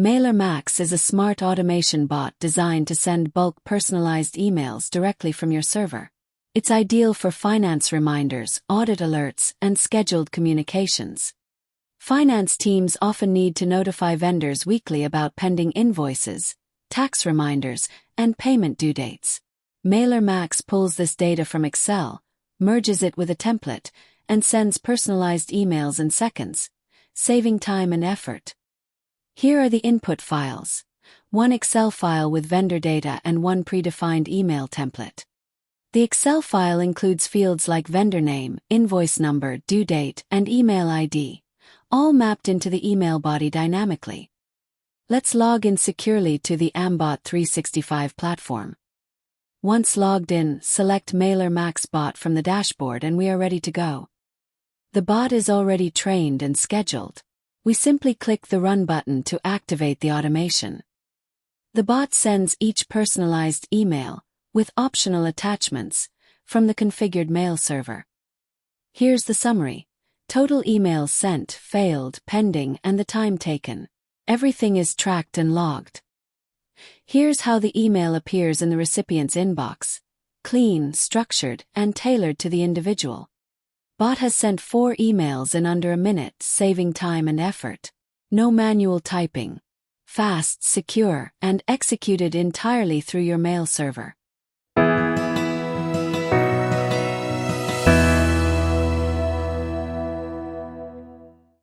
MailerMax is a smart automation bot designed to send bulk personalized emails directly from your server. It's ideal for finance reminders, audit alerts, and scheduled communications. Finance teams often need to notify vendors weekly about pending invoices, tax reminders, and payment due dates. MailerMax pulls this data from Excel, merges it with a template, and sends personalized emails in seconds, saving time and effort. Here are the input files: one Excel file with vendor data and one predefined email template. The Excel file includes fields like vendor name, invoice number, due date, and email ID, all mapped into the email body dynamically. Let's log in securely to the Ambot 365 platform. Once logged in, select MailerMax Bot from the dashboard and we are ready to go. The bot is already trained and scheduled. We simply click the Run button to activate the automation. The bot sends each personalized email, with optional attachments, from the configured mail server. Here's the summary: total emails sent, failed, pending, and the time taken. Everything is tracked and logged. Here's how the email appears in the recipient's inbox: clean, structured, and tailored to the individual. Bot has sent 4 emails in under a minute, saving time and effort. No manual typing. Fast, secure, and executed entirely through your mail server.